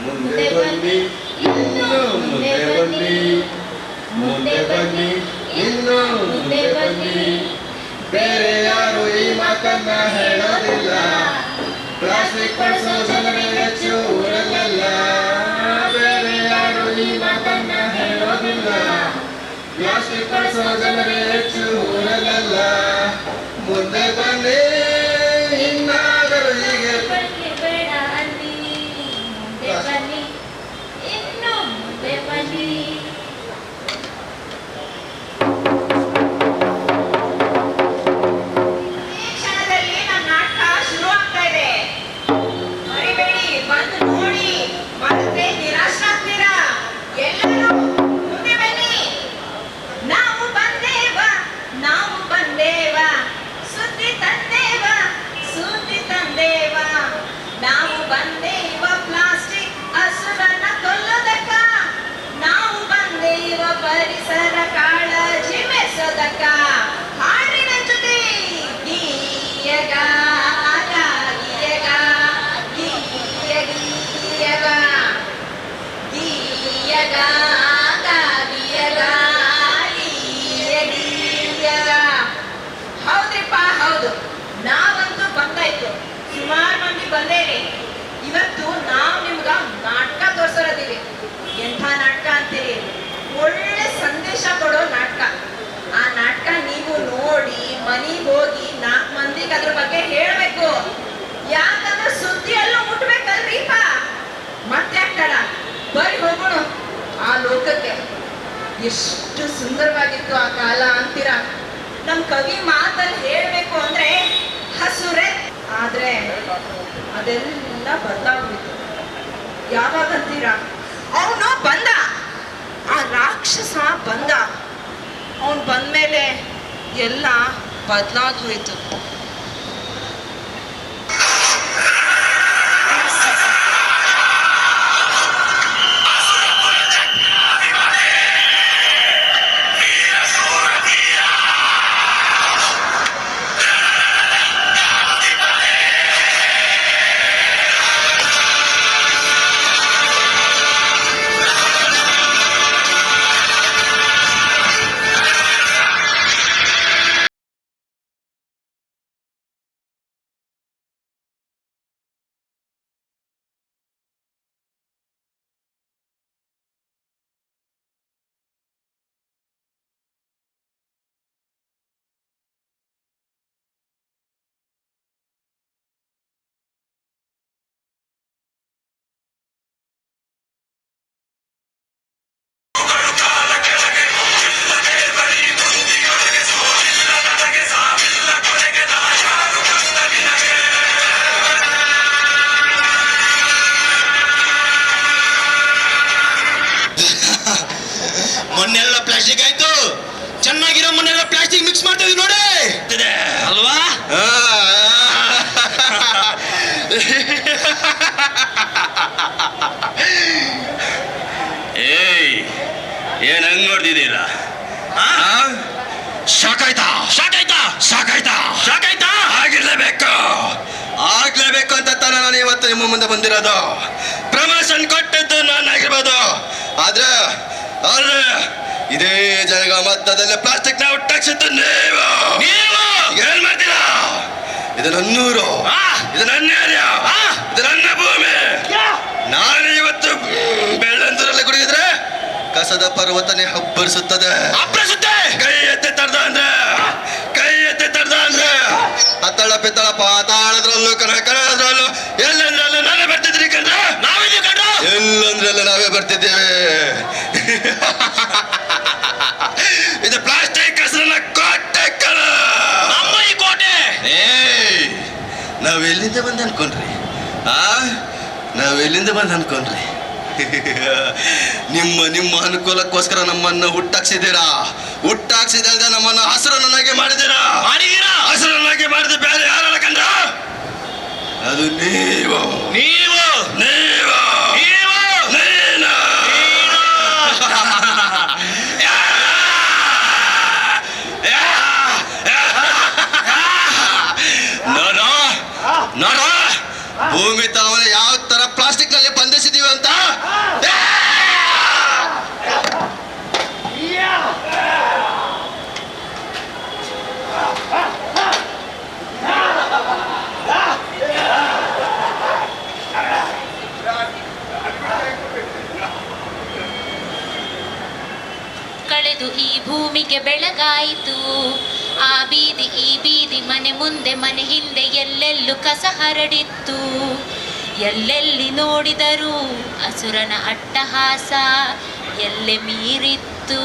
ಮುಂದೆ ಬನ್ನಿ ಇನ್ನು ಮುಂದೆ ಬನ್ನಿ ಮುಂದೆ ಬನ್ನಿ ಇನ್ನು ಮುಂದೆ ಬನ್ನಿ ಬೇರೆ ಯಾರು ಈ ಮಾತನ್ನ ಹೇಳೋದಿಲ್ಲ ಪ್ಲಾಸ್ಟಿಕ್ ಬಳಸೋ ಜನರೇ ಹೆಚ್ಚು ಊರಲ್ಲ ಬೇರೆ ಯಾರು ಈ ಮಾತನ್ನ ಹೇಳೋದಿಲ್ಲ ಪ್ಲಾಸ್ಟಿಕ್ ಬಳಸೋ ಜನರೇ ಹೆಚ್ಚು ಊರಲ್ಲ ಮುಂದೆ ಬನ್ನಿ ಇನ್ನಾದರೂ ಹೀಗೆ ಬೇಡ ಅಲ್ಲಿ ಮುಂದೆ ಬನ್ನಿ ಇನ್ನು ಮುಂದೆ ಬನ್ನಿ ಪರಿಸರ ಕಾಳಜಿ ಮೆಸೋದಕ್ಕ ಹಾಡಿನ ಜೊತೆ ಗೀಯಗ ಗೀಯಗ ಗೀಯ ಗೀಯಗ ಗೀಯಗ ಗೀಯಗ ಗೀಯ ಗೀಯಗ ಹೌದ್ರಿಪ್ಪ ಹೌದು ನಾವಂತೂ ಬಂದಾಯ್ತು ಸುಮಾರು ಮಂದಿ ಬಂದೇರಿ ಇವತ್ತು ನಾವು ನಿಮ್ಗ ನಾಟಕ ತೋರ್ಸೋರದೀವಿ ಎಂಥ ನಾಟಕ ಅಂತೀರಿ ಒಳ್ಳೆ ಸಂದೇಶ ಕೊಡೋ ನಾಟಕ ಆ ನಾಟಕ ನೀವು ನೋಡಿ ಮನೆಗೆ ಹೋಗಿ 4 ಮಂದಿಗೆ ಅದ್ರ ಬಗ್ಗೆ ಹೇಳ್ಬೇಕು ಯಾಕಂದ್ರೆ ಸುದ್ದಿಯಲ್ಲೂ ಮುಟ್ಬೇಕಲ್ರೀಪ ಮತ್ತೆ ತಡ ಬರಿ ಹೋಗೋಣ ಆ ಲೋಕಕ್ಕೆ ಎಷ್ಟು ಸುಂದರವಾಗಿತ್ತು ಆ ಕಾಲ ಅಂತೀರಾ ನಮ್ ಕವಿ ಮಾತಲ್ಲಿ ಹೇಳ್ಬೇಕು ಅಂದ್ರೆ ಹಸುರೆ ಆದ್ರೆ ಅದೆಲ್ಲ ಬದಲಾಗ್ಬಿಟ್ಟು ಯಾವಾಗಂತೀರಾ ಅವನು ಬಂದ ಆ ರಾಕ್ಷಸ ಬಂದ ಅವನು ಬಂದ್ಮೇಲೆ ಎಲ್ಲ ಬದಲಾಗಿ ಹೋಯ್ತು ಮೊನ್ನೆಲ್ಲ ಪ್ಲಾಸ್ಟಿಕ್ ಆಯ್ತು ಚೆನ್ನಾಗಿರೋ ಮೊನ್ನೆಲ್ಲ ಪ್ಲಾಸ್ಟಿಕ್ ಮಿಕ್ಸ್ ಮಾಡ್ತಾ ಇದೀವಿ ನೋಡಿ ಅಲ್ವಾ ಏಯ್ ಏನ್ ಹಂಗ್ ನೋಡ್ತಿದ್ದೀರಾ ಸಾಕಾಯ್ತಾ ಸಾಕಾಯ್ತಾ ಸಾಕಾಯ್ತಾ ಸಾಕಾಯ್ತಾ ಆಗಿರ್ಲೇಬೇಕು ಆಗ್ಲೇಬೇಕು ಅಂತ ತಾನೇ ನಾನು ಇವತ್ತು ನಿಮ್ಮ ಮುಂದೆ ಬಂದಿರೋದು ಪ್ರಮೋಷನ್ ಕೊಟ್ಟದ್ದು ನಾನಾಗಿರ್ಬೋದು ಆದ್ರೆ ಆದ್ರೆ ಇದೇ ಜನಗ ಮಧ್ಯದಲ್ಲಿ ಪ್ಲಾಸ್ಟಿಕ್ ನ ಹುಟ್ಟಾಕ್ಸಿದ್ದು ನೀವು ಏನ್ ಮಾಡ್ತೀರಾ ಇದು ನನ್ನೂರು ಇದು ನನ್ನ ಏರಿಯಾ ಇದು ನನ್ನ ಭೂಮಿ ನಾನು ಇವತ್ತು ಬೆಳ್ಳಂದೂರಲ್ಲಿ ಕುಡಿದ್ರೆ ಕಸದ ಪರ್ವತನೆ ಹಬ್ಬರಿಸುತ್ತದೆ ಕೈ ಎತ್ತಿ ತರ್ದ ಅಂದ್ರೆ ಕೈ ಎತ್ತಿ ತರ್ದ ಅಂದ್ರೆ ಅತ್ತಳ ಪಿತ್ತಳ ಪಾತಾಳದ್ರಲ್ಲೂ ಕನ್ನಡದ್ರಲ್ಲೂ ಎಲ್ಲಂದ್ರಲ್ಲೂ ನಾವೇ ಬರ್ತಿದ್ರಿ ಕಂಡ್ರ ನಾವಿದ್ದೀವಿ ಕಂಡ್ರ ಎಲ್ಲಂದ್ರಲ್ಲೂ ನಾವೇ ಬರ್ತಿದ್ದೇವೆ ಇದು ಪ್ಲಾಸ್ಟಿಕ್ ಹೆಸರನ್ನ ಕೋಟೆ ಕಣ ನಮ್ಮ ಈ ಕೋಟೆ ನಾವೆಲ್ಲಿಂದ ಬಂದು ಅನ್ಕೊಂಡ್ರಿ ನಾವೆಲ್ಲಿಂದ ಬಂದು ಅನ್ಕೊಂಡ್ರಿ ನಿಮ್ಮ ಅನುಕೂಲಕ್ಕೋಸ್ಕರ ನಮ್ಮನ್ನು ಹುಟ್ಟಾಕ್ಸಿದ ನಮ್ಮನ್ನು ಹಸಿರನ್ನಾಗಿ ಮಾಡಿದ್ದೀರಾ ಹಸಿರನ್ನಾಗಿ ಮಾಡಿದ ಬೇರೆ ಯಾರಲ್ಲ ಕಂಡ್ರ ಅದು ನೀವು ನೀವು ನೀವು ನೀನು ನೋಡ ಭೂಮಿ ತಾವನ್ನ ಯಾವ ತರ ಪ್ಲಾಸ್ಟಿಕ್ ನಲ್ಲಿ ಬಂಧಿಸಿದೀವಿ ಅಂತ ಬೆಳೆದು ಈ ಭೂಮಿಗೆ ಬೆಳಗಾಯಿತು. ಆ ಬೀದಿ ಈ ಬೀದಿ, ಮನೆ ಮುಂದೆ ಮನೆ ಹಿಂದೆ, ಎಲ್ಲೆಲ್ಲೂ ಕಸ ಹರಡಿತ್ತು. ಎಲ್ಲೆಲ್ಲಿ ನೋಡಿದರೂ ಅಸುರನ ಅಟ್ಟಹಾಸ ಎಲ್ಲೆ ಮೀರಿತ್ತು.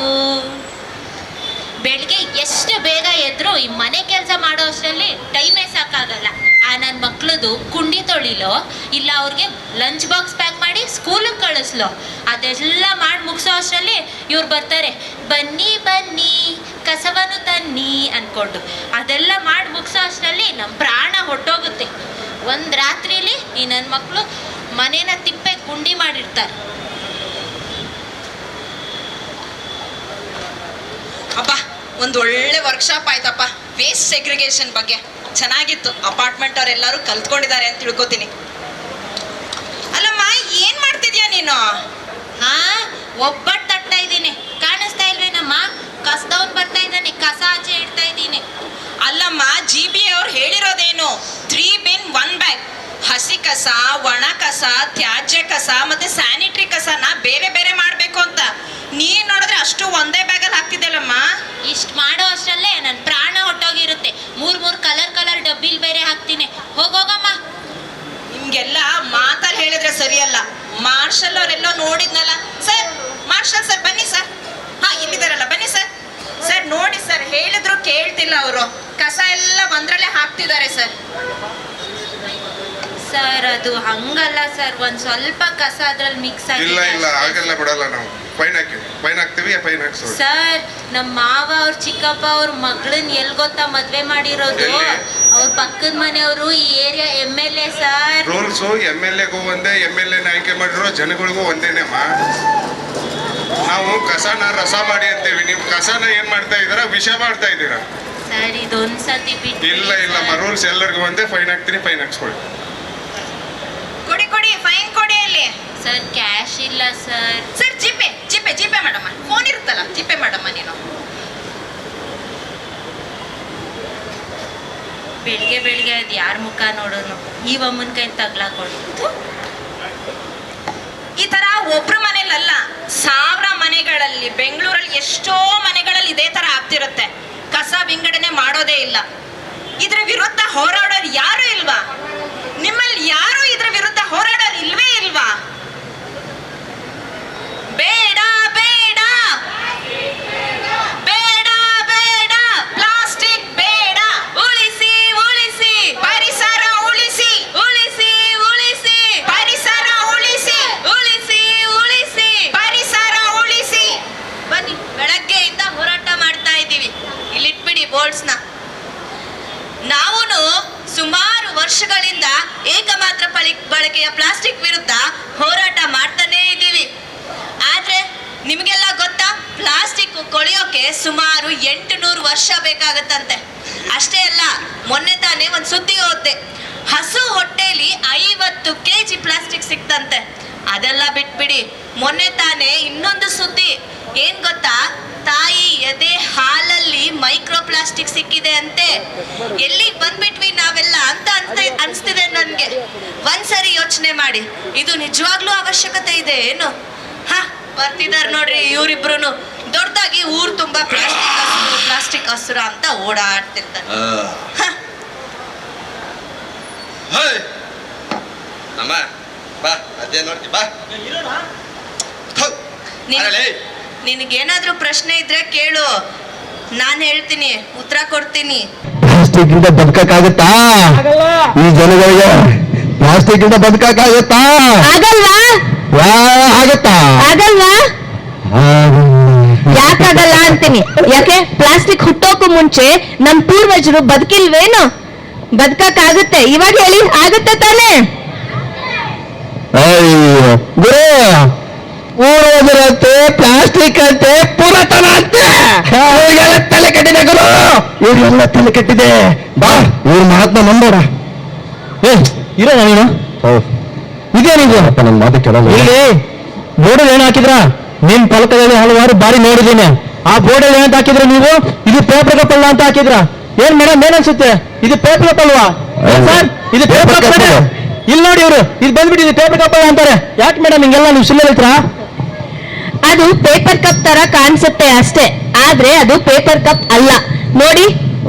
ಬೆಳಿಗ್ಗೆ ಎಷ್ಟು ಬೇಗ ಎದ್ರು ಈ ಮನೆ ಕೆಲಸ ಮಾಡೋ ಅಷ್ಟರಲ್ಲಿ ಟೈಮೇ ಸಾಕಾಗಲ್ಲ. ಆ ನನ್ನ ಮಕ್ಳದು ಕುಂಡಿ ತೊಳಿಲೋ ಇಲ್ಲ ಅವ್ರಿಗೆ ಲಂಚ್ ಬಾಕ್ಸ್ ಪ್ಯಾಕ್ ಮಾಡಿ ಸ್ಕೂಲಿಗೆ ಕಳಿಸ್ಲೋ, ಅದೆಲ್ಲ ಮಾಡಿ ಮುಗಿಸೋ ಅಷ್ಟರಲ್ಲಿ ಇವ್ರು ಬರ್ತಾರೆ, ಬನ್ನಿ ಬನ್ನಿ ಕಸವನ್ನು ತನ್ನಿ ಅಂದ್ಕೊಂಡು. ಅದೆಲ್ಲ ಮಾಡಿ ಮುಗಿಸೋ ಅಷ್ಟರಲ್ಲಿ ನಮ್ಮ ಪ್ರಾಣ ಹೊಟ್ಟೋಗುತ್ತೆ. ಒಂದು ರಾತ್ರಿಲಿ ಈ ನನ್ನ ಮಕ್ಕಳು ಮನೇನ ತಿಪ್ಪೆ ಗುಂಡಿ ಮಾಡಿರ್ತಾರೆ. ಅಪ್ಪ ಒಂದು ಒಳ್ಳೆ ವರ್ಕ್ಶಾಪ್ ಆಯ್ತಪ್ಪ ವೇಸ್ಟ್ ಸೆಗ್ರಿಗೇಷನ್ ಬಗ್ಗೆ. ಚೆನ್ನಾಗಿತ್ತು. ಅಪಾರ್ಟ್ಮೆಂಟ್ ಅವರೆಲ್ಲರೂ ಕಲ್ತ್ಕೊಂಡಿದ್ದಾರೆ ಅಂತ ತಿಳ್ಕೊತೀನಿ. ಅಲ್ಲಮ್ಮ ಏನ್ ಮಾಡ್ತಿದ್ಯಾ ನೀನು? ಹಾ, ಒಬ್ಬಟ್ಟು ತಟ್ತಾ ಇದ್ದೀನಿ. ಕಾಣಿಸ್ತಾ ಇಲ್ವೇನಮ್ಮ? ಕಸದವನ್ ಬರ್ತಾ ಇದ್ದಾನೆ, ಕಸ ಆಚೆ ಇಡ್ತಾ ಇದ್ದೀನಿ. ಅಲ್ಲಮ್ಮ GB ಅವ್ರು ಹೇಳಿರೋದೇನು 3 bin 1 bag. ಹಸಿ ಕಸ, ಒಣ ಕಸ, ತ್ಯಾಜ್ಯ ಕಸ ಮತ್ತೆ ಸ್ಯಾನಿಟರಿ ಕಸನ ಬೇರೆ ಬೇರೆ ಮಾಡ್ಬೇಕು ಅಂತ. ನೀನ್ ನೋಡಿದ್ರೆ ಅಷ್ಟು ಒಂದೇ ಬ್ಯಾಗಲ್ಲಿ ಹಾಕ್ತಿದ್ದಲ್ಲಮ್ಮ. ಇಷ್ಟು ಮಾಡೋ ಅಷ್ಟರಲ್ಲೇ ನನ್ನ ಪ್ರಾಣ ಹೊಟ್ಟೋಗಿರುತ್ತೆ. ಮೂರ್ ಕಲರ್ ಡಬ್ಬಿಲ್ ಬೇರೆ ಹಾಕ್ತೀನಿ. ಹೋಗೋಗಮ್ಮ. ನಿಮ್ಗೆಲ್ಲ ಮಾತಲ್ಲಿ ಹೇಳಿದ್ರೆ ಸರಿಯಲ್ಲ. ಮಾರ್ಷಲ್ ಅವರೆಲ್ಲೋ ನೋಡಿದ್ನಲ್ಲ. ಸರ್, ಮಾರ್ಷಲ್ ಸರ್ ಬನ್ನಿ ಸರ್. ಹಾ, ಇಲ್ಲಿದಾರಲ್ಲ, ಬನ್ನಿ ಸರ್. ಸರ್ ನೋಡಿ ಸರ್, ಹೇಳಿದ್ರು ಕೇಳ್ತಿಲ್ಲ ಅವರು. ಕಸ ಎಲ್ಲ ಒಂದ್ರಲ್ಲೇ ಹಾಕ್ತಿದ್ದಾರೆ ಸರ್. ಸರ್ ಅದು ಹಂಗಲ್ಲ ಸರ್, ಒಂದ್ ಸ್ವಲ್ಪ ಕಸ ಅದ್ರಲ್ಲಿ ಮಿಕ್ಸ್ ಇಲ್ಲ ಇಲ್ಲ ಆಗಿದೆ. ಹಾಗೆಲ್ಲ ಬಿಡಲ್ಲ ನಾವು. ಫೈನ್ ಹಾಕ್ತೀವಿ, ಫೈನ್ ಹಾಕ್ಸೋದು. ಸರ್, ನಮ್ಮ ಮಾವ ಅವ್ರ ಚಿಕ್ಕಪ್ಪ ಅವ್ರ ಮಗಳನ್ನ ಎಲ್ ಗೊತ್ತಾ ಮದ್ವೆ ಮಾಡಿರೋದು? ಎಲ್ಲಿ? ಅವ್ರ ಪಕ್ಕದ ಮನೆಯವರು, ಈ ಏರಿಯಾ MLA ಸರ್. ರೂಲ್ಸು MLAಗೂ ಒಂದೇ, MLAನ ಆಯ್ಕೆ ಮಾಡಿರೋ ಜನಗಳಿಗೂ ಒಂದೇನೇಮ್ಮ. ನಾವು ಕಸನ ರಸ ಮಾಡಿ ಅಂತೀವಿ, ನೀವು ಕಸನ ಏನ್ ಮಾಡ್ತಾ ಇದ್ದೀರಾ? ವಿಷ ಮಾಡ್ತಾ ಇದ್ದೀರಾ. ಸರ್ ಇದೊಂದ್ಸತಿ ಬಿಟ್ಟು ಇಲ್ಲ ಇಲ್ಲಮ್ಮ, ರೂಲ್ಸ್ ಎಲ್ಲರಿಗೂ ಒಂದೇ. ಫೈನ್ ಹಾಕ್ತೀನಿ, ಫೈನ್ ಹಾಕ್ಸ್ಕೊಳ್ಳಿ. ಕೊಡಿ ಫೈನ್ ಕೊಡಿ ಅಲ್ಲಿ. ಸರ್ ಕ್ಯಾಶ್ ಇಲ್ಲ ಸರ್. ಸರ್ ಜಿಪೆ ಮಾಡಮ್ಮ. ಫೋನ್ ಇರುತ್ತಲ್ಲ, ಜಿಪೆ ಮಾಡಮ್ಮ ನೀನು. ಬೆಳಿಗ್ಗೆ ಅದು ಯಾರ ಮುಖ ನೋಡೋನು, ಈ ಅಮ್ಮನ ಕೈ ತಗ್ಲಾಕೊಂಡು. ಈ ತರ ಒಬ್ರು ಮನೇಲಲ್ಲ, 1000 ಮನೆಗಳಲ್ಲಿ, ಬೆಂಗಳೂರಲ್ಲಿ ಎಷ್ಟೋ ಮನೆಗಳಲ್ಲಿ ಇದೇ ತರ ಆಗ್ತಿರುತ್ತೆ. ಕಸ ವಿಂಗಡಣೆ ಮಾಡೋದೇ ಇಲ್ಲ. ಇದ್ರ ವಿರುದ್ಧ ಹೋರಾಡೋರು ಯಾರು ಇಲ್ವಾ? ನಿಮ್ಮಲ್ಲಿ ಯಾರು ಇದ್ರ ವಿರುದ್ಧ ಹೋರಾಡೋರು ಇಲ್ವೇ ಇಲ್ವಾ? ಬೇಡ ಬೇಡ ಬೇಡ ಬೇಡ ಪ್ಲಾಸ್ಟಿಕ್ ಬೇಡ. ಉಳಿಸಿ ಉಳಿಸಿ ಪರಿಸರ, ಉಳಿಸಿ ಉಳಿಸಿ ಉಳಿಸಿ ಪರಿಸರ, ಉಳಿಸಿ ಉಳಿಸಿ ಉಳಿಸಿ ಪರಿಸರ, ಉಳಿಸಿ. ಬನ್ನಿ, ಬೆಳಗ್ಗೆಯಿಂದ ಹೋರಾಟ ಮಾಡ್ತಾ ಇದ್ದೀವಿ. ಇಲ್ಲಿಟ್ಬಿಡಿ ಬೋರ್ಡ್ಸ್ನ. ನಾವು ಸುಮಾರು ವರ್ಷಗಳಿಂದ ಏಕಮಾತ್ರ ಬಳಕೆಯ ಪ್ಲಾಸ್ಟಿಕ್ ವಿರುದ್ಧ ಹೋರಾಟ ಮಾಡ್ತಾನೇ ಇದ್ದೀವಿ. ಆದ್ರೆ ನಿಮಗೆಲ್ಲ ಗೊತ್ತಾ, ಪ್ಲಾಸ್ಟಿಕ್ ಕೊಳೆಯೋಕೆ ಸುಮಾರು 800 ವರ್ಷ ಬೇಕಾಗತ್ತಂತೆ. ಅಷ್ಟೇ ಅಲ್ಲ, ಮೊನ್ನೆ ತಾನೇ ಒಂದು ಸುದ್ದಿ ಓದ್ದೆ. ಹಸು ಹೊಟ್ಟೆಲಿ 50 kg ಪ್ಲಾಸ್ಟಿಕ್ ಸಿಕ್ತಂತೆ. ಅದೆಲ್ಲ ಬಿಟ್ಬಿಡಿ, ಮೊನ್ನೆ ತಾನೇ ಇನ್ನೊಂದು ಸುದ್ದಿ. ಏನ್ ಗೊತ್ತಾ? ತಾಯಿ ಎದೆ ಹಾಲಲ್ಲಿ ಮೈಕ್ರೋ ಪ್ಲಾಸ್ಟಿಕ್ ಸಿಕ್ಕಿದೆ ಅಂತೆ. ಎಲ್ಲಿಗೆ ಬಂದ್ಬಿಟ್ವಿ ನಾವೆಲ್ಲ ಅಂತ ಅನ್ಸ್ತಿದೆ ನನ್ಗೆ. ಒಂದ್ಸರಿ ಯೋಚನೆ ಮಾಡಿ, ಇದು ನಿಜವಾಗ್ಲೂ ಅವಶ್ಯಕತೆ ಇದೆ ಏನು? ಬರ್ತಿದಾರ ನೋಡ್ರಿ ಇವ್ರಿಬ್ರು, ದೊಡ್ಡದಾಗಿ ಊರ್ ತುಂಬಾ ಪ್ಲಾಸ್ಟಿಕ್ ಹಸುರ ಅಂತ ಓಡಾಡ್ತಿರ್ತಾರೆ. ಅಮ್ಮ ಬಾ, ಅದೇ ನೋಡ್ತಿ ಬಾ. ನಿನಗೇನಾದ್ರೂ ಪ್ರಶ್ನೆ ಇದ್ರೆ ಕೇಳು, ನಾನ್ ಹೇಳ್ತೀನಿ, ಉತ್ತರ ಕೊಡ್ತೀನಿ. ಪ್ಲಾಸ್ಟಿಕ್ ಇಂದ ಬದುಕಕ್ಕಾಗತ್ತಾ? ಈ ಜನಗಳಿಗೆ ಪ್ಲಾಸ್ಟಿಕ್ ಇಂದ ಬದುಕಕ್ಕಾಗತ್ತಾ? ಆಗಲ್ವಾ? ಆಗತ್ತಾ? ಆಗಲ್ವಾ? ಯಾಕಾಗಲ್ಲ ಅಂತೀನಿ. ಯಾಕೆ? ಪ್ಲಾಸ್ಟಿಕ್ ಹುಟ್ಟೋಕು ಮುಂಚೆ ನಮ್ ಪೂರ್ವಜರು ಬದುಕಿಲ್ವೇನು? ಬದುಕಕ್ಕಾಗುತ್ತೆ. ಇವಾಗ ಹೇಳಿ, ಆಗುತ್ತೆ ತಾನೇ? ಪೂರ್ವಜರಂತೆ, ಪ್ಲಾಸ್ಟಿಕ್ ಅಂತೆ, ಪುರಾತನ ಅಂತೆ, ಇವ್ರಿಗೆಲ್ಲ ತಲೆ ಕೆಟ್ಟಿದೆ ಗುರು. ಇವ್ರಿಗೆಲ್ಲ ತಲೆ ಕೆಟ್ಟಿದೆ. ಬಾ, ಇವ್ರ ಮಹಾತ್ಮ ನಂಬೋಣ. ಇರೋ ನೀನು ಇದೇನಿದು? ನನ್ನ ಮಾತು ಕೇಳಲ್ಲ. ಇಲ್ಲಿ ಬೋರ್ಡಲ್ಲಿ ಏನು ಹಾಕಿದ್ರ? ನಿಮ್ ಫಲಕದಲ್ಲಿ ಹಲವಾರು ಬಾರಿ ನೋಡಿದ್ದೀನಿ. ಆ ಬೋರ್ಡಲ್ಲಿ ಏನಂತ ಹಾಕಿದ್ರ ನೀವು? ಇದು ಪೇಪರ್ ಕಪ್ ಅಲ್ಲ ಅಂತ ಹಾಕಿದ್ರ. ಏನ್ ಮೇಡಮ್, ಏನ್ ಅನ್ಸುತ್ತೆ? ಇದು ಪೇಪರ್ ಕಪ್ ಅಲ್ವಾ ಸರ್? ಇದು ಪೇಪರ್ ಕಪ್. ಇಲ್ಲಿ ನೋಡಿ, ಇವರು ಇದು ಬಂದ್ಬಿಟ್ಟು ಇದು ಪೇಪರ್ ಕಪ್ ಅಂತಾರೆ. ಯಾಕೆ ಮೇಡಮ್ ಹಿಂಗೆಲ್ಲ ನೀವು ಸುಮ್ಮನೆ ಹೇಳ್ತೀರಾ? ಅದು ಪೇಪರ್ ಕಪ್ ತರ ಕಾಣಿಸುತ್ತೆ ಅಷ್ಟೇ, ಆದ್ರೆ ಅದು ಪೇಪರ್ ಕಪ್ ಅಲ್ಲ. ನೋಡಿ,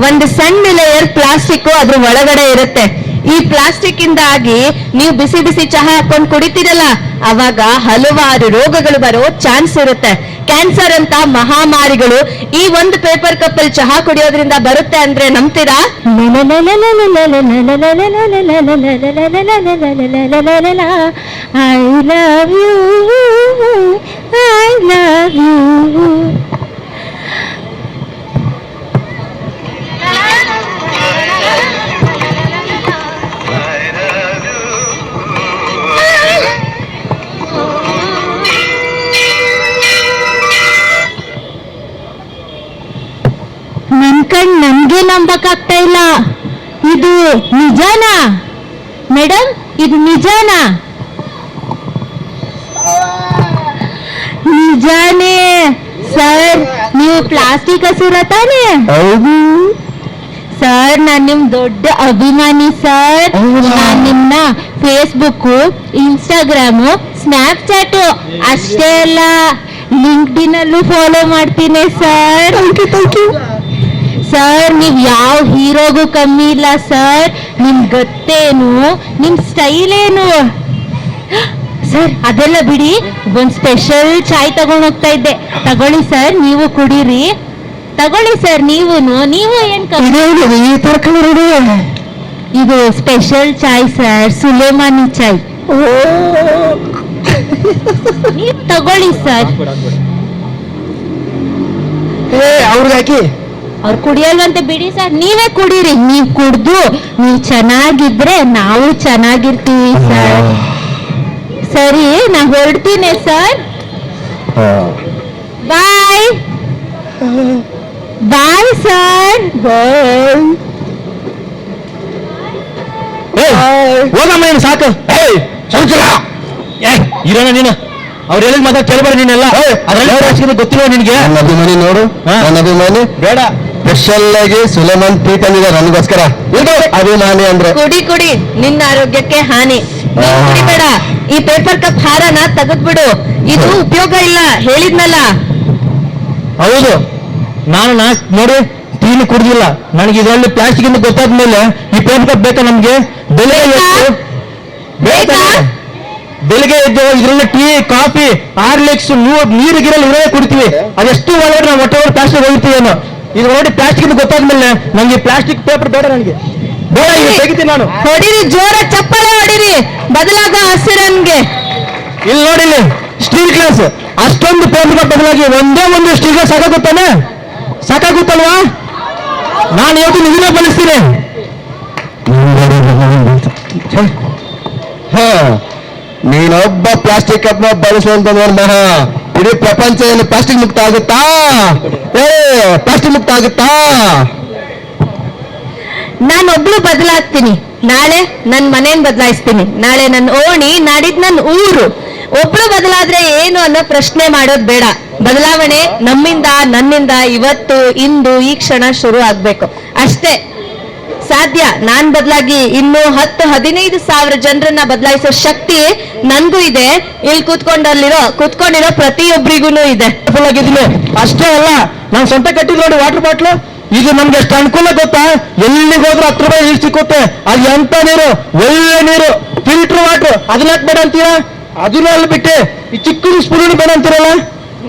ಒಂದು ಸಣ್ಣ ಲೇಯರ್ ಪ್ಲಾಸ್ಟಿಕ್ ಅದ್ರ ಒಳಗಡೆ ಇರುತ್ತೆ. ಈ ಪ್ಲಾಸ್ಟಿಕ್ ಇಂದಾಗಿ ನೀವು ಬಿಸಿ ಬಿಸಿ ಚಹಾ ಹಾಕೊಂಡು ಕುಡಿತೀರಲ್ಲ, ಅವಾಗ ಹಲವಾರು ರೋಗಗಳು ಬರೋ ಚಾನ್ಸ್ ಇರುತ್ತೆ. ಕ್ಯಾನ್ಸರ್ ಅಂತ ಮಹಾಮಾರಿಗಳು ಈ ಒಂದು ಪೇಪರ್ ಕಪ್ ಅಲ್ಲಿ ಚಹಾ ಕುಡಿಯೋದ್ರಿಂದ ಬರುತ್ತೆ ಅಂದ್ರೆ ನಂಬ್ತೀರಾ? I love you, I love you. ನನ್ ಕಣ್ ನನ್ಗೆ ನಂಬಕ್ಕಾಗ್ತಾ ಇಲ್ಲ. ಇದು ನಿಜಾನಾ ಮೇಡಮ್? ಇದು ನಿಜಾನಾ? ನಿಜಾನೇ ಸರ್. ನೀವು ಪ್ಲಾಸ್ಟಿಕ್ ಹಸುರ ತಾನೆ? ಹೌದು ಸರ್, ನಾನ್ ನಿಮ್ ದೊಡ್ಡ ಅಭಿಮಾನಿ ಸರ್. ನಾನ್ ನಿಮ್ನ ಫೇಸ್ಬುಕ್, ಇನ್ಸ್ಟಾಗ್ರಾಮು, ಸ್ನ್ಯಾಪ್ಚಾಟ್ ಅಷ್ಟೇ ಅಲ್ಲ, ಲಿಂಕ್ಡ್ಇನ್ ಅಲ್ಲೂ ಫಾಲೋ ಮಾಡ್ತೀನಿ ಸರ್. ಸರ್, ನೀವ್ ಯಾವ ಹೀರೋಗೂ ಕಮ್ಮಿ ಇಲ್ಲ ಸರ್. ನಿಮ್ ಗತ್ತೇನು, ನಿಮ್ ಸ್ಟೈಲ್ ಏನು ಸರ್. ಅದೆಲ್ಲ ಬಿಡಿ, ಒಂದ್ ಸ್ಪೆಷಲ್ ಚಾಯ್ ತಗೊಂಡ್ ಹೋಗ್ತಾ ಇದ್ದೆ. ತಗೊಳ್ಳಿ ಸರ್, ನೀವು ಕುಡೀರಿ. ತಗೊಳ್ಳಿ ಸರ್, ನೀವು ಏನ್ ಇದು ಸ್ಪೆಷಲ್ ಚಾಯ್ ಸರ್, ಸುಲೇಮಾನಿ ಚಾಯ್. ನೀವು ತಗೊಳ್ಳಿ ಸರ್. ಅವ್ರಿಗೆ ಹಾಕಿ. ಅವ್ರು ಕುಡಿಯಲ್ವಂತೆ ಬಿಡಿ ಸರ್, ನೀವೇ ಕುಡೀರಿ. ನೀವ್ ಕುಡ್ದು ನೀವ್ ಚೆನ್ನಾಗಿದ್ರೆ ನಾವು ಚೆನ್ನಾಗಿರ್ತೀವಿ ಸರ್. ಸರಿ, ನಾ ಹೊರಡ್ತೀನಿ ಸರ್. ಬಾಯ್ ಬಾಯ್ ಸರ್. ಬಾಯ್. ಹೋಗಮ್ಮ ನೀನು, ಸಾಕು. ಇರೋಣ ನೀನು. ಅವ್ರು ಹೇಳಿದ್ ಮಾತ್ರ ಕೇಳಬೇಡ ನೀನೆಲ್ಲ. ಅದ್ರಲ್ಲಿ ಗೊತ್ತಿಲ್ಲ ನಿನ್ಗೆ. ನನ್ನ ಅಭಿಮಾನಿ ನೋಡು, ನನ್ನ ಅಭಿಮಾನಿ ಬೇಡ. ಸ್ಪೆಷಲ್ ಆಗಿ ಸುಲೇಮಾನ್ ಟ್ರೀಟ್ ಅಂದಿದೆ ನನಗೋಸ್ಕರ. ಇದು ಅಭಿಮಾನಿ ಅಂದ್ರೆ ಕುಡಿ ಕುಡಿ, ನಿನ್ನ ಆರೋಗ್ಯಕ್ಕೆ ಹಾನಿ. ನೀನ್ ಕುಡಿಬೇಡ. ಈ ಪೇಪರ್ ಕಪ್ ಹಾರನ ತೆಗೆದ್ಬಿಡು, ಇದು ಉಪಯೋಗ ಇಲ್ಲ, ಹೇಳಿದ್ನಲ್ಲ. ಹೌದು, ನಾನು ನೋಡಿ ಟೀನು ಕುಡ್ದಿಲ್ಲ. ನನಗೆ ಇದರಲ್ಲಿ ಪ್ಲಾಸ್ಟಿಕ್ ಇಂದ ಗೊತ್ತಾದ್ಮೇಲೆ ಈ ಪೇಪರ್ ಕಪ್ ಬೇಕಾ ನಮ್ಗೆ? ಬೆಳಿಗ್ಗೆ ಎದ್ದು ಇದ್ರಲ್ಲಿ ಟೀ, ಕಾಫಿ, ಹಾರ್ಲಿಕ್ಸ್, ನೀರು ಗಿರಲ್ಲಿ ಇರೋದೇ ಕುಡಿತೀವಿ. ಅದೆಷ್ಟು ಒಳಗಡೆ ನಾವು ಹೊಟ್ಟೆ ಪ್ಲಾಸ್ಟಿಕ್ ಹೋಗ್ತೀವೇನೋ. ಇದು ನೋಡಿ ಪ್ಲಾಸ್ಟಿಕ್ ಇಂದ ಗೊತ್ತಾದ್ಮೇಲೆ ನಂಗೆ ಪ್ಲಾಸ್ಟಿಕ್ ಪೇಪರ್ ಬೇಡ, ನನಗೆ ಬೇಡ. ಈಗ ತೆಗಿತೀನಿ ನಾನು. ಹೊಡಿರಿ, ಜೋರ ಚಪ್ಪಳೆ ಹೊಡಿರಿ, ಬದಲಾಗ ಹಸಿರನ್ಗೆ. ಇಲ್ಲಿ ನೋಡಿ, ಇಲ್ಲಿ ಸ್ಟೀಲ್ ಗ್ಲಾಸ್, ಅಷ್ಟೊಂದು ಪೇಪರ್ ಕಪ್ ಬದಲಾಗಿ ಒಂದೇ ಒಂದು ಸ್ಟೀಲ್ ಗ್ಲಾಸ್ ಸಾಕಾಗುತ್ತಾನೆ? ಸಾಕಾಗುತ್ತಲ್ವಾ? ನಾನು ಇವತ್ತು ನಿಜನೇ ಬಳಸ್ತೀನಿ. ನೀನೊಬ್ಬ ಪ್ಲಾಸ್ಟಿಕ್ ಕಪ್ ಬಳಸುವಂತ ಮಹಾ ಇಡೀ ಪ್ರಪಂಚ ಏನು ಪ್ಲಾಸ್ಟಿಕ್ ಮುಕ್ತ ಆಗುತ್ತಾ? ಪ್ಲಾಸ್ಟಿಕ್ ಮುಕ್ತ ಆಗುತ್ತಾ? ನಾನೊಬ್ಳು ಬದಲಾಗ್ತೀನಿ. ನಾಳೆ ನನ್ ಮನೇನ್ ಬದಲಾಯಿಸ್ತೀನಿ, ನಾಳೆ ನನ್ನ ಓಣಿ, ನಾಡಿದ್ ನನ್ನ ಊರು. ಒಬ್ಳು ಬದಲಾದ್ರೆ ಏನು ಅನ್ನೋ ಪ್ರಶ್ನೆ ಮಾಡೋದ್ ಬೇಡ. ಬದಲಾವಣೆ ನಮ್ಮಿಂದ, ನನ್ನಿಂದ, ಇವತ್ತು, ಇಂದು, ಈ ಕ್ಷಣ ಶುರು ಆಗ್ಬೇಕು ಅಷ್ಟೇ ಸಾಧ್ಯ. ನಾನ್ ಬದಲಾಗಿ ಇನ್ನೂ 10-15 ಸಾವಿರ ಜನರನ್ನ ಬದಲಾಯಿಸೋ ಶಕ್ತಿ ನನ್ಗೂ ಇದೆ. ಇಲ್ಲಿ ಕೂತ್ಕೊಂಡಿರೋ ಪ್ರತಿಯೊಬ್ಬರಿಗೂ ಇದೆ. ಅಷ್ಟೇ ಅಲ್ಲ, ನಾನು ಸ್ವಂತ ಕಟ್ಟಿದ್ ನೋಡಿ ವಾಟರ್ ಬಾಟ್ಲು. ಇದು ನಮ್ಗೆ ಎಷ್ಟು ಅನುಕೂಲ ಗೊತ್ತಾ? ಎಲ್ಲಿಗೆ ಹೋದ್ರೂ 10 ರೂಪಾಯಿ ನೀರು ಸಿಕ್ಕುತ್ತೆ. ಅದು ಎಂತ ನೀರು? ಒಳ್ಳೆ ನೀರು, ಫಿಲ್ಟರ್ ವಾಟರ್. ಅದನ್ನ ಯಾಕೆ ಬೇಡ ಅಂತೀರಾ? ಅದನ್ನ ಅಲ್ಲಿ ಬಿಟ್ಟೆ ಈ ಚಿಕ್ಕ ಸ್ಪೂನ್ ಬೇಡ ಅಂತೀರಲ್ಲ,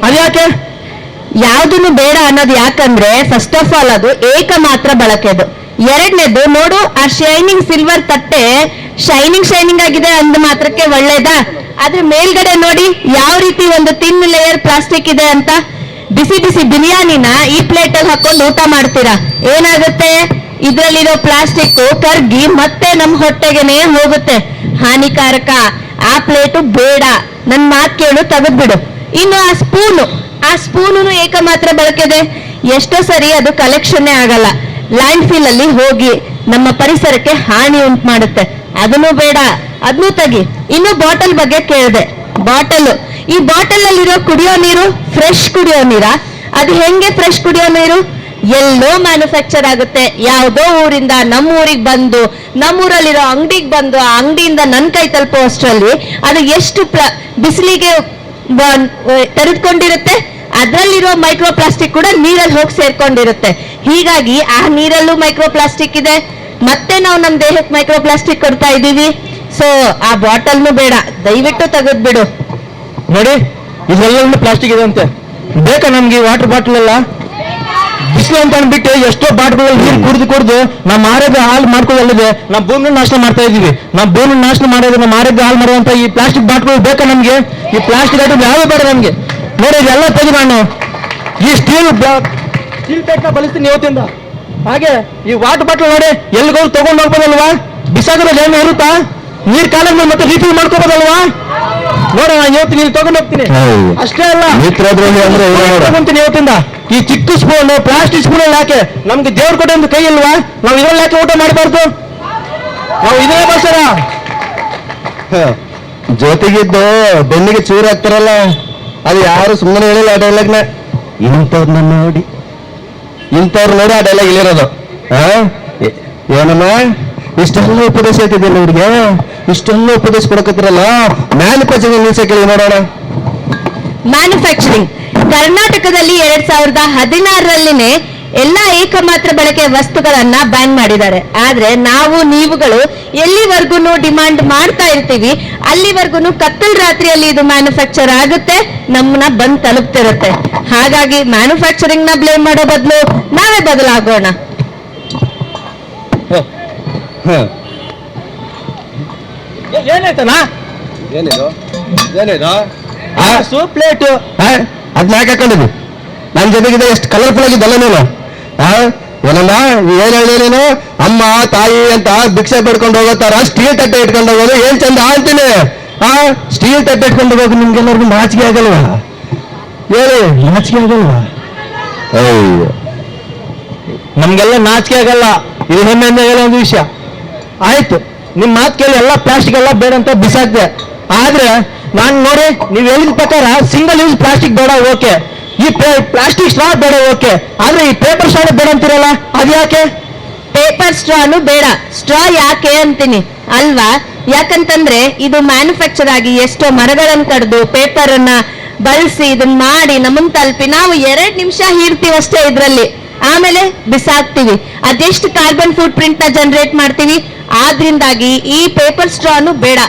ಅದ್ಯಾಕೆ? ಯಾವ್ದನ್ನು ಬೇಡ ಅನ್ನೋದು ಯಾಕಂದ್ರೆ, ಫಸ್ಟ್ ಆಫ್ ಆಲ್ ಅದು ಏಕ ಮಾತ್ರ ಬಳಕೆದು. ಎರಡನೇದು ನೋಡು, ಆ ಶೈನಿಂಗ್ ಸಿಲ್ವರ್ ತಟ್ಟೆ ಶೈನಿಂಗ್ ಆಗಿದೆ ಅಂದ ಮಾತ್ರಕ್ಕೆ ಒಳ್ಳೇದಾ? ಆದ್ರೆ ಮೇಲ್ಗಡೆ ನೋಡಿ ಯಾವ ರೀತಿ ಒಂದು ತಿನ್ ಲೇಯರ್ ಪ್ಲಾಸ್ಟಿಕ್ ಇದೆ ಅಂತ. ಬಿಸಿ ಬಿಸಿ ಬಿರಿಯಾನಿನ ಈ ಪ್ಲೇಟ್ ಅಲ್ಲಿ ಹಾಕೊಂಡು ಊಟ ಮಾಡ್ತೀರಾ, ಏನಾಗುತ್ತೆ? ಇದ್ರಲ್ಲಿರೋ ಪ್ಲಾಸ್ಟಿಕ್ ಕರ್ಗಿ ಮತ್ತೆ ನಮ್ ಹೊಟ್ಟೆಗೆನೆ ಹೋಗುತ್ತೆ, ಹಾನಿಕಾರಕ. ಆ ಪ್ಲೇಟು ಬೇಡ, ನನ್ ಮಾತ್ ಕೇಳು, ತೆಗೆದ್ಬಿಡು. ಇನ್ನು ಆ ಸ್ಪೂನು ಏಕ ಮಾತ್ರ ಬಳಕೆದೆ. ಎಷ್ಟೋ ಸರಿ ಅದು ಕಲೆಕ್ಷನ್ನೇ ಆಗಲ್ಲ, ಲ್ಯಾಂಡ್ ಫಿಲ್ ಅಲ್ಲಿ ಹೋಗಿ ನಮ್ಮ ಪರಿಸರಕ್ಕೆ ಹಾನಿ ಉಂಟು ಮಾಡುತ್ತೆ. ಅದನ್ನು ಬೇಡ, ಅದನ್ನು ತೆಗಿ. ಇನ್ನು ಬಾಟಲ್ ಬಗ್ಗೆ ಕೇಳಿದೆ. ಈ ಬಾಟಲ್ ಅಲ್ಲಿರೋ ಕುಡಿಯೋ ನೀರು ಫ್ರೆಶ್ ಕುಡಿಯೋ ನೀರಾ? ಅದು ಹೆಂಗೆ ಫ್ರೆಶ್ ಕುಡಿಯೋ ನೀರು? ಎಲ್ಲೋ ಮ್ಯಾನುಫ್ಯಾಕ್ಚರ್ ಆಗುತ್ತೆ, ಯಾವುದೋ ಊರಿಂದ ನಮ್ಮ ಊರಿಗೆ ಬಂದು, ನಮ್ಮೂರಲ್ಲಿರೋ ಅಂಗಡಿಗೆ ಬಂದು, ಆ ಅಂಗಡಿಯಿಂದ ನನ್ನ ಕೈ ತಲುಪೋ ಅಷ್ಟರಲ್ಲಿ ಅದು ಎಷ್ಟು ಬಿಸಿಲಿಗೆ ತೆರೆದುಕೊಂಡಿರುತ್ತೆ, ಅದರಲ್ಲಿರೋ ಮೈಕ್ರೋ ಪ್ಲಾಸ್ಟಿಕ್ ಕೂಡ ನೀರಲ್ಲಿ ಹೋಗಿ ಸೇರ್ಕೊಂಡಿರುತ್ತೆ. ಹೀಗಾಗಿ ಆ ನೀರಲ್ಲೂ ಮೈಕ್ರೋ ಪ್ಲಾಸ್ಟಿಕ್ ಇದೆ, ಮತ್ತೆ ನಾವು ನಮ್ಮ ದೇಹಕ್ಕೆ ಮೈಕ್ರೋ ಪ್ಲಾಸ್ಟಿಕ್ ಕೊಡ್ತಾ ಇದ್ದೀವಿ. ಸೊ ಆ ಬಾಟಲ್ನು ಬೇಡ, ದಯವಿಟ್ಟು ತೆಗೆದ್ಬಿಡು. ನೋಡಿ, ಇದೆಲ್ಲ ಪ್ಲಾಸ್ಟಿಕ್ ಇದೆ ಅಂತೆ. ಬೇಕಾ ನಮ್ಗೆ ವಾಟರ್ ಬಾಟಲ್ ಎಲ್ಲ? ಬಿಸಿಲು ಅಂತ ಅಂದ್ಬಿಟ್ಟು ಎಷ್ಟೋ ಬಾಟ್ಗಳಲ್ಲಿ ನೀರು ಕುಡಿದು ನಮ್ಮ ಆರೋಗ್ಯ ಹಾಳು ಮಾಡ್ಕೊಳ್ಳಿದೆ. ನಮ್ಮ ಭೂಮಿ ನಾಶನ ಮಾಡ್ತಾ ಇದೀವಿ. ನಮ್ಮ ಭೂಮಿ ನಾಶನ ಮಾಡೋದು, ನಮ್ಮ ಆರೋಗ್ಯ ಹಾಳು ಮಾಡುವಂತ ಈ ಪ್ಲಾಸ್ಟಿಕ್ ಬಾಟ್ಗಳು ಬೇಕಾ ನಮ್ಗೆ? ಈ ಪ್ಲಾಸ್ಟಿಕ್ ಐಟಮ್ ಯಾವೇ ಬೇಡ ನಮ್ಗೆ. ನೋಡಿ, ಇದೆಲ್ಲ ತೆಗೆದು ನಾನು ಈ ಸ್ಟೀಲ್ ಪ್ಲೇಟ್ನ ಬಳಸ್ತೀನಿ ಇವತ್ತಿಂದ. ಹಾಗೆ ಈ ವಾಟರ್ ಬಾಟಲ್ ನೋಡಿ, ಎಲ್ಲಿಗೋಗಿ ತಗೊಂಡು ಹೋಗ್ಬೋದಲ್ವಾ? ಬಿಸಾಕೋದ್ರಲ್ಲಿ ಏನು ಇರುತ್ತಾ? ನೀರ್ ಕಾಲದ ಮೇಲೆ ಮತ್ತೆ ರೀಫಿಲ್ ಮಾಡ್ಕೋಬೋದಲ್ವಾ? ನೋಡೋಣ, ಇವತ್ತು ನೀನು ತಗೊಂಡು ಹೋಗ್ತೀನಿ. ಅಷ್ಟೇ ಅಲ್ಲ, ತಗೊಂತೀನಿ ಇವತ್ತಿಂದ. ಈ ಚಿಕ್ಕ ಸ್ಪೂನ್, ಪ್ಲಾಸ್ಟಿಕ್ ಸ್ಪೂನ್ ಅಲ್ಲಿ ಯಾಕೆ? ನಮ್ಗೆ ದೇವ್ರ ಕೊಟ್ಟೆ ಒಂದು ಕೈ ಇಲ್ವಾ? ನಾವು ಇದ್ರಲ್ಲಿ ಯಾಕೆ ಊಟ ಮಾಡಬಾರ್ದು? ನಾವು ಇದೇ ಬಸರ ಜೊತೆಗಿದ್ದು ಬೆನ್ನಿಗೆ ಚೂರು ಹಾಕ್ತಾರಲ್ಲ, ಅದು ಯಾರು ಸುಮ್ಮನೆ ಹೇಳಿಲ್ಲ ಆ ಡೈಲಾಗ್ನ. ಇಂಥವ್ರನ್ನ ನೋಡಿ ಆ ಡೈಲಾಗ್ ಇಲ್ಲಿರೋದು. ಏನಮ್ಮ ಇಷ್ಟೆಲ್ಲ ಉಪದೇಶ ಐತಿದ್ದಿಲ್ಲ ಇವ್ರಿಗೆ? ಇಷ್ಟೆಲ್ಲ ಉಪದೇಶ ಕೊಡಕತ್ತಿರಲ್ಲ, ಮ್ಯಾನುಫ್ಯಾಕ್ಚರಿಂಗ್ ನಿಲ್ಸ ಕೇಳಿ ನೋಡೋಣ. ಮ್ಯಾನುಫ್ಯಾಕ್ಚರಿಂಗ್ ಕರ್ನಾಟಕದಲ್ಲಿ 2016ರಲ್ಲಿನೇ ಎಲ್ಲ ಏಕಮಾತ್ರ ಬಳಕೆ ವಸ್ತುಗಳನ್ನ ಬ್ಯಾನ್ ಮಾಡಿದ್ದಾರೆ. ಆದ್ರೆ ನಾವು ನೀವುಗಳು ಎಲ್ಲಿವರೆಗೂ ಡಿಮಾಂಡ್ ಮಾಡ್ತಾ ಇರ್ತೀವಿ, ಅಲ್ಲಿವರೆಗೂ ಕತ್ತಲ್ ರಾತ್ರಿಯಲ್ಲಿ ಇದು ಮ್ಯಾನುಫ್ಯಾಕ್ಚರ್ ಆಗುತ್ತೆ, ನಮ್ಮನ್ನ ಬಂದ್ ತಲುಪ್ತಿರುತ್ತೆ. ಹಾಗಾಗಿ ಮ್ಯಾನುಫ್ಯಾಕ್ಚರಿಂಗ್ ನ ಬ್ಲೇಮ್ ಮಾಡೋ ಬದಲು ನಾವೇ ಬದಲಾಗೋಣ. ಏನಾಯ್ತನಾ? ಏನಿದು ಪ್ಲೇಟ್ ಅದ್ನ ಯಾಕೆ ಹಾಕೊಂಡಿದ್ವಿ? ನನ್ನ ಜೊತೆಗಿದೆ ಎಷ್ಟು ಕಲರ್ಫುಲ್ ಆಗಿದ್ದಲ್ಲ ನೀನು. ಏನಮ್ಮ ಏನ್ ಹೇಳಿ ನೀನು? ಅಮ್ಮ ತಾಯಿ ಅಂತ ಭಿಕ್ಷೆ ಬೇಡ್ಕೊಂಡು ಹೋಗೋತಾರ ಸ್ಟೀಲ್ ತಟ್ಟೆ ಇಟ್ಕೊಂಡು ಹೋಗೋದು ಏನ್ ಚಂದ ಅಂತೀನಿ. ಸ್ಟೀಲ್ ತಟ್ಟೆ ಇಟ್ಕೊಂಡು ಹೋಗೋದು ನಿಮ್ಗೆಲ್ಲರಿಗೂ ನಾಚಿಕೆ ಆಗಲ್ವಾ? ಹೇಳಿ, ನಾಚಿಕೆ ಆಗಲ್ವಾ? ಅಯ್ಯೋ, ನಮ್ಗೆಲ್ಲ ನಾಚಿಕೆ ಆಗಲ್ಲ, ಇದು ಹೆಮ್ಮೆಯಿಂದ ಹೇಳೋ ಒಂದು ವಿಷಯ. ಆಯ್ತು, ನಿಮ್ ಮಾತು ಕೇಳಿ ಎಲ್ಲ ಪ್ಲಾಸ್ಟಿಕ್ ಎಲ್ಲ ಬೇಡ ಅಂತ ಬಿಸಾಕ್ದೆ. ಆದ್ರೆ ನಾನು ನೋಡಿ, ನೀವು ಹೇಳಿದ ಪ್ರಕಾರ ಸಿಂಗಲ್ ಯೂಸ್ ಪ್ಲಾಸ್ಟಿಕ್ ಬೇಡ, ಓಕೆ. ಈ ಪ್ಲಾಸ್ಟಿಕ್ ಸ್ಟ್ರಾ ಬೇಡ, ಓಕೆ. ಆದ್ರೆ ಈ ಪೇಪರ್ ಸ್ಟ್ರಾ ಬೇಡ ಅಂತೀರಲ್ಲ, ಅದು ಯಾಕೆ? ಪೇಪರ್ ಸ್ಟ್ರಾನು ಬೇಡ, ಸ್ಟ್ರಾ ಯಾಕೆ ಅಂತೀನಿ ಅಲ್ವಾ? ಯಾಕಂತಂದ್ರೆ ಇದು ಮ್ಯಾನುಫ್ಯಾಕ್ಚರ್ ಆಗಿ ಎಷ್ಟೋ ಮರಗಳನ್ನು ಕಡ್ದು ಪೇಪರ್ ಅನ್ನ ಬಳಸಿ ಇದನ್ನ ಮಾಡಿ ನಮ್ಮನ್ ತಲುಪಿ ನಾವು 2 ನಿಮಿಷ ಹೀರ್ತೀವಷ್ಟೇ ಇದ್ರಲ್ಲಿ, ಆಮೇಲೆ ಬಿಸಾಕ್ತಿವಿ. ಅದೆಷ್ಟು ಕಾರ್ಬನ್ ಫುಟ್ ಪ್ರಿಂಟ್ ನ ಜನರೇಟ್ ಮಾಡ್ತೀವಿ. ಆದ್ರಿಂದಾಗಿ ಈ ಪೇಪರ್ ಸ್ಟ್ರಾನು ಬೇಡ.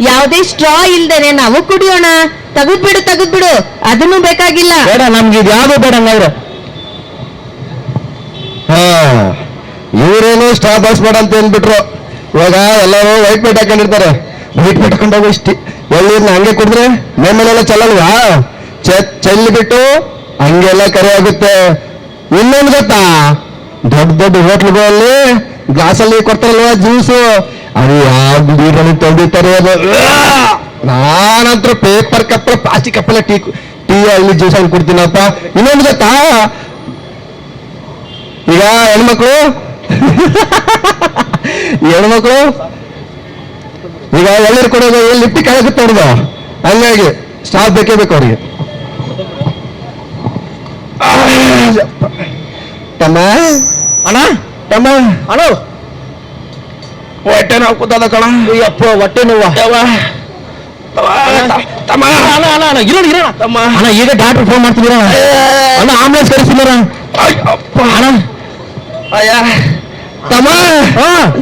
ಯಾವುದೇ ಸ್ಟ್ರಾ ಇಲ್ದೇನೆ ನಾವು ಕುಡಿಯೋಣ. ತೆಗೆದ್ಬಿಡು, ಅದನ್ನು ಬೇಕಾಗಿಲ್ಲ. ಬೇಡ, ನಮ್ಗೆ ಇದು ಯಾವ್ದು ಬೇಡ ಹಂಗಾದ್ರೆ. ಇವರೇನು ಸ್ಟ್ರಾ ಬಳಸ್ಬೇಡ ಅಂತ ಅಂದ್ಬಿಟ್ರು. ಇವಾಗ ಎಲ್ಲರೂ ವೈಟ್ ಪ್ಲೇಟ್ ಹಾಕೊಂಡಿರ್ತಾರೆ. ವೈಟ್ ಪ್ಲೇಟ್ ಹಾಕೊಂಡೋಗು ಇಷ್ಟು ಎಳ್ಳೀರ್ನ ಹಂಗೆ ಕುಡಿದ್ರೆ ಮೇಲೆಲ್ಲ ಚಲ್ಲಲ್ವಾ? ಚೆಲ್ಲಿ ಬಿಟ್ಟು ಹಂಗೆಲ್ಲ ಕರೆ ಆಗುತ್ತೆ. ಇನ್ನೊಂದು ಗೊತ್ತಾ, ದೊಡ್ಡ ಹೋಟ್ಲುಗಳಲ್ಲಿ ಗ್ಲಾಸಲ್ಲಿ ಕೊಡ್ತಾರಲ್ವಾ ಜ್ಯೂಸು, ಅದು ಯಾವ್ದು ನೀರಲ್ಲಿ ತೊಂದಿರ್ತಾರೆ ಅದು. ನಾನಂತರ ಪೇಪರ್ ಕಪ್ ಪ್ಲಾಸ್ಟಿಕ್ ಕಪ್ಪಲ್ಲ ಟೀ ಅಲ್ಲಿ ಜ್ಯೂಸ್ ಅಲ್ಲಿ ಕುಡ್ತೀನಪ್ಪ. ಇನ್ನೊಂದು ಗೊತ್ತಾ, ಈಗ ಹೆಣ್ಮಕ್ಳು ಈಗ ಎಲ್ಲರೂ ಕೊಡೋದು ಲಿಫ್ಟಿ ಕಾಗುತ್ತೆ ಅವ್ರದ್ದು, ಹಂಗಾಗಿ ಸ್ಟಾಪ್ ಬೇಕೇ ಬೇಕು ಅವ್ರಿಗೆ. ತಮ್ಮ ಅಣ್ಣ ಹೊಟ್ಟೆ ನಾವು ಕೂತದ ಕಣ. ಅಪ್ಪ, ಹೊಟ್ಟೆ ನೋವಾ? ತಮ್ಮ ಇರೋಣ ತಮ್ಮ. ಅಣ್ಣ, ಈಗ ಡಾಕ್ಟರ್ ಫೋನ್ ಮಾಡ್ತಿದ್ದೀರ ಅಣ್ಣ, ಆಂಬುಲೆನ್ಸ್ ಕಳಿಸ್ತಿದ್ದೀರ ಅಣ್ಣ. ತಮ್ಮ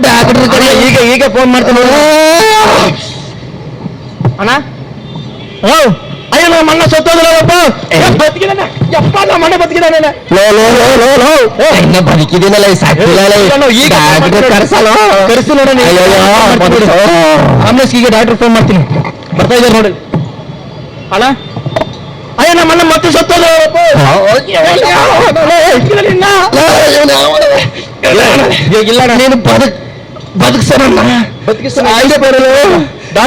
ಡಾಕ್ಟರ್ ಈಗ ಫೋನ್ ಮಾಡ್ತೀನಿ ಅಣ್ಣ. ಅಯ್ಯೋ, ನಮ್ಮ ಅಣ್ಣ ಸತ್ತೋದ್ರಪ್ಪ. ಯಪ್ಪ, ನಮ್ಮ ಅಣ್ಣ ಬದುಕಿದಾನೆ. ಬದುಕಿದ್ದೀನಲ್ಲ, ಕರೆಸಿ ನೋಡೋಣ. ಆಂಬುಲೆನ್ಸ್ ಈಗ ಡಾಕ್ಟರ್ ಫೋನ್ ಮಾಡ್ತೀನಿ, ಬರ್ತಾ ಇದ್ದಾರೆ ನೋಡಿ. ಅಣ್ಣ, ಅಯ್ಯೋ, ನಮ್ಮ ಅಣ್ಣ ಮತ್ತೆ ಸತ್ತೋದ್ರಪ್ಪ. ಇಲ್ಲ, ನೀನು ಬದುಕ್ಸೋಣ,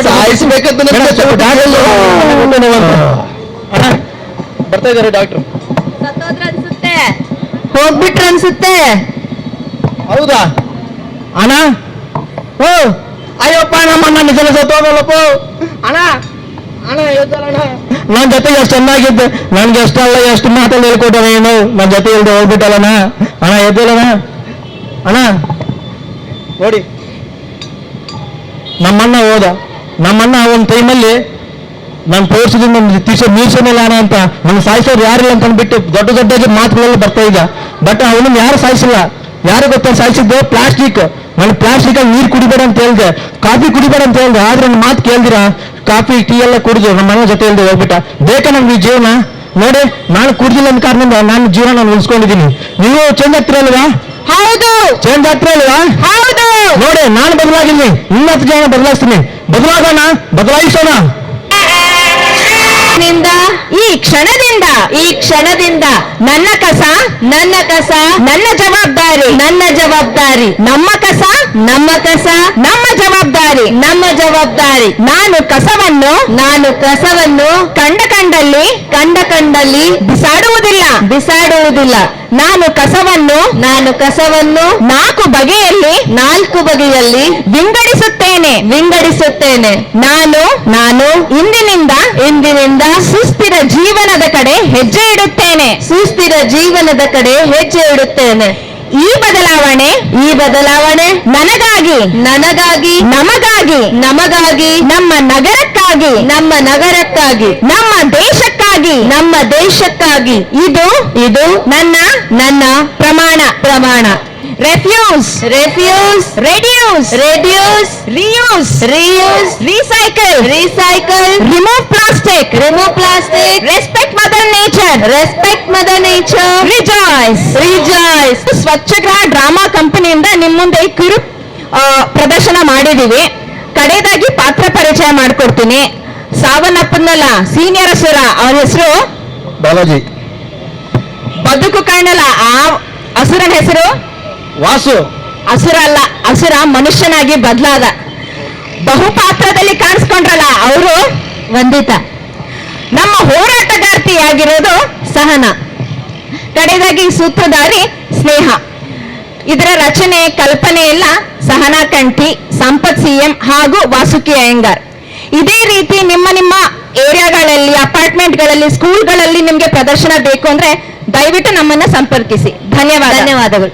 ಸಾಯಿಸ್ಬೇಕಂತ ಬರ್ತಾ ಇದ್ದಾರೆ ಡಾಕ್ಟ್ರು. ಅನ್ಸುತ್ತೆ, ಹೋಗ್ಬಿಟ್ರ ಅನ್ಸುತ್ತೆ. ಹೌದಾ ಅಣ್ಣ? ಅಯ್ಯಪ್ಪ, ನಮ್ಮಣ್ಣ ನಿಜನ ಸತ್ತೋಗಲ್ಲಪ್ಪ. ಅಣ್ಣ ನನ್ ಜೊತೆಗೆ ಎಷ್ಟು ಚೆನ್ನಾಗಿದ್ದೆ, ನನ್ಗೆ ಎಷ್ಟಲ್ಲ ಎಷ್ಟು ಮಾತಲ್ಲಿ ಹೇಳ್ಕೊಟ್ಟ ನೀನು. ನನ್ನ ಜೊತೆ ಇಲ್ದೆ ಹೋಗ್ಬಿಟ್ಟಲ್ಲಣ್ಣ. ಅಣ್ಣ ಎದ್ದಲ್ಲಣ್ಣ. ಅಣ್ಣ ನೋಡಿ, ನಮ್ಮಣ್ಣ ಹೋದ. ನಮ್ಮಣ್ಣ ಒಂದು ಟೈಮಲ್ಲಿ ನಾನು ತೋರಿಸಿದ್ರು ನನ್ನ ಟೀಚರ್ ಮ್ಯೂಸಿಯಂ ಅಣ್ಣ ಅಂತ ನನ್ನ ಸಾಯಿಸೋರು ಯಾರಿಲ್ಲ ಅಂತ ಅಂದ್ಬಿಟ್ಟು ದೊಡ್ಡ ದೊಡ್ಡದಾಗಿ ಮಾತುಗಳೆಲ್ಲ ಬರ್ತಾ ಇದ್ದ. ಬಟ್ ಅವನನ್ನ ಯಾರು ಸಾಯಿಸಿಲ್ಲ. ಯಾರು ಗೊತ್ತಾ ಸಾಯಿಸಿದ್ದು? ಪ್ಲಾಸ್ಟಿಕ್. ನಾನು ಪ್ಲಾಸ್ಟಿಕ್ ಅಲ್ಲಿ ನೀರು ಕುಡಿಬೇಡ ಅಂತ ಹೇಳ್ದೆ, ಕಾಫಿ ಕುಡಿಬೇಡ ಅಂತ ಹೇಳ್ದೆ. ಆದ್ರೆ ನನ್ನ ಮಾತು ಕೇಳ್ದಿರಾ ಕಾಫಿ ಟೀ ಎಲ್ಲ ಕುಡಿದು ನಮ್ಮ ಮನೆ ಜೊತೆ ಹೇಳ್ದೆ ಹೋಗ್ಬಿಟ್ಟ. ಬೇಕಾ ನಮ್ಗೆ ಈ ಜೀವನ? ನೋಡಿ, ನಾನು ಕುಡ್ದಿಲ್ಲ ಅಂತ ಕಾರಣದಿಂದ ನಾನು ಜೀವನ ನಾನು ಉಳಿಸ್ಕೊಂಡಿದ್ದೀನಿ. ನೀವು ಚೇಂಜ್ ಆಗ್ತಿರಲ್ವಾ? ಹೌದು, ಚೇಂಜ್ ಆಗ್ತಿರಲ್ವಾ? ಹೌದು. ನೋಡಿ, ನಾನು ಬದಲಾಗಿದ್ದೀನಿ, ಇನ್ನತ್ತು ಜನ ಬದಲಾಯಿಸ್ತೀನಿ. ಬದಲಾಗೋಣ, ಬದಲಾಯಿಸೋಣ. ಈ ಕ್ಷಣದಿಂದ ನನ್ನ ಕಸ ನನ್ನ ಜವಾಬ್ದಾರಿ, ನಮ್ಮ ಕಸ ನಮ್ಮ ಜವಾಬ್ದಾರಿ. ನಾನು ಕಸವನ್ನು ಕಂಡ ಕಂಡಲ್ಲಿ ಬಿಸಾಡುವುದಿಲ್ಲ. ನಾನು ಕಸವನ್ನು ನಾಲ್ಕು ಬಗೆಯಲ್ಲಿ ವಿಂಗಡಿಸುತ್ತೇನೆ. ನಾನು ಇಂದಿನಿಂದ ಸುಸ್ಥಿರ ಜೀವನದ ಕಡೆ ಹೆಜ್ಜೆ ಇಡುತ್ತೇನೆ. ಈ ಬದಲಾವಣೆ ನನಗಾಗಿ ನಮಗಾಗಿ ನಮ್ಮ ನಗರಕ್ಕಾಗಿ ನಮ್ಮ ದೇಶಕ್ಕಾಗಿ ಇದು ನನ್ನ ಪ್ರಮಾಣ. Refuse, reduce, reuse, recycle, remove plastic, respect mother nature, rejoice. ಸ್ವಚ್ಛಗ್ರಹ ಡ್ರಾಮಾ ಕಂಪನಿಯಿಂದ ನಿಮ್ಮ ಮುಂದೆ ಈ ಕಿರು ಪ್ರದರ್ಶನ ಮಾಡಿದೀವಿ. ಕಡೆಯದಾಗಿ ಪಾತ್ರ ಪರಿಚಯ ಮಾಡ್ಕೊಡ್ತೀನಿ. ಸಾವನ್ನಪ್ಪನಲ್ಲ ಸೀನಿಯರ್ ಅಸುರ, ಅವನ ಹೆಸರು ಬಾಲಾಜಿ. ಬದುಕು ಕಾಣಲ್ಲ ಆ ಅಸುರನ ಹೆಸರು ವಾಸು. ಅಸುರ ಮನುಷ್ಯನಾಗಿ ಬದಲಾದ. ಬಹುಪಾತ್ರದಲ್ಲಿ ಕಾಣಿಸ್ಕೊಂಡ್ರಲ್ಲ ಅವರು ವಂದಿತ. ನಮ್ಮ ಹೋರಾಟಗಾರ್ತಿಯಾಗಿರೋದು ಸಹನಾ. ಕಡೆಯದಾಗಿ ಸೂತ್ರಧಾರಿ ಸ್ನೇಹ. ಇದರ ರಚನೆ ಕಲ್ಪನೆ ಎಲ್ಲ ಸಹನಾ ಕಂಠಿ, ಸಂಪತ್ CM ಹಾಗೂ ವಾಸುಕಿ ಅಯ್ಯಂಗಾರ್. ಇದೇ ರೀತಿ ನಿಮ್ಮ ಏರಿಯಾಗಳಲ್ಲಿ, ಅಪಾರ್ಟ್ಮೆಂಟ್ಗಳಲ್ಲಿ, ಸ್ಕೂಲ್ಗಳಲ್ಲಿ ನಿಮ್ಗೆ ಪ್ರದರ್ಶನ ಬೇಕು ಅಂದ್ರೆ ದಯವಿಟ್ಟು ನಮ್ಮನ್ನ ಸಂಪರ್ಕಿಸಿ. ಧನ್ಯವಾದಗಳು.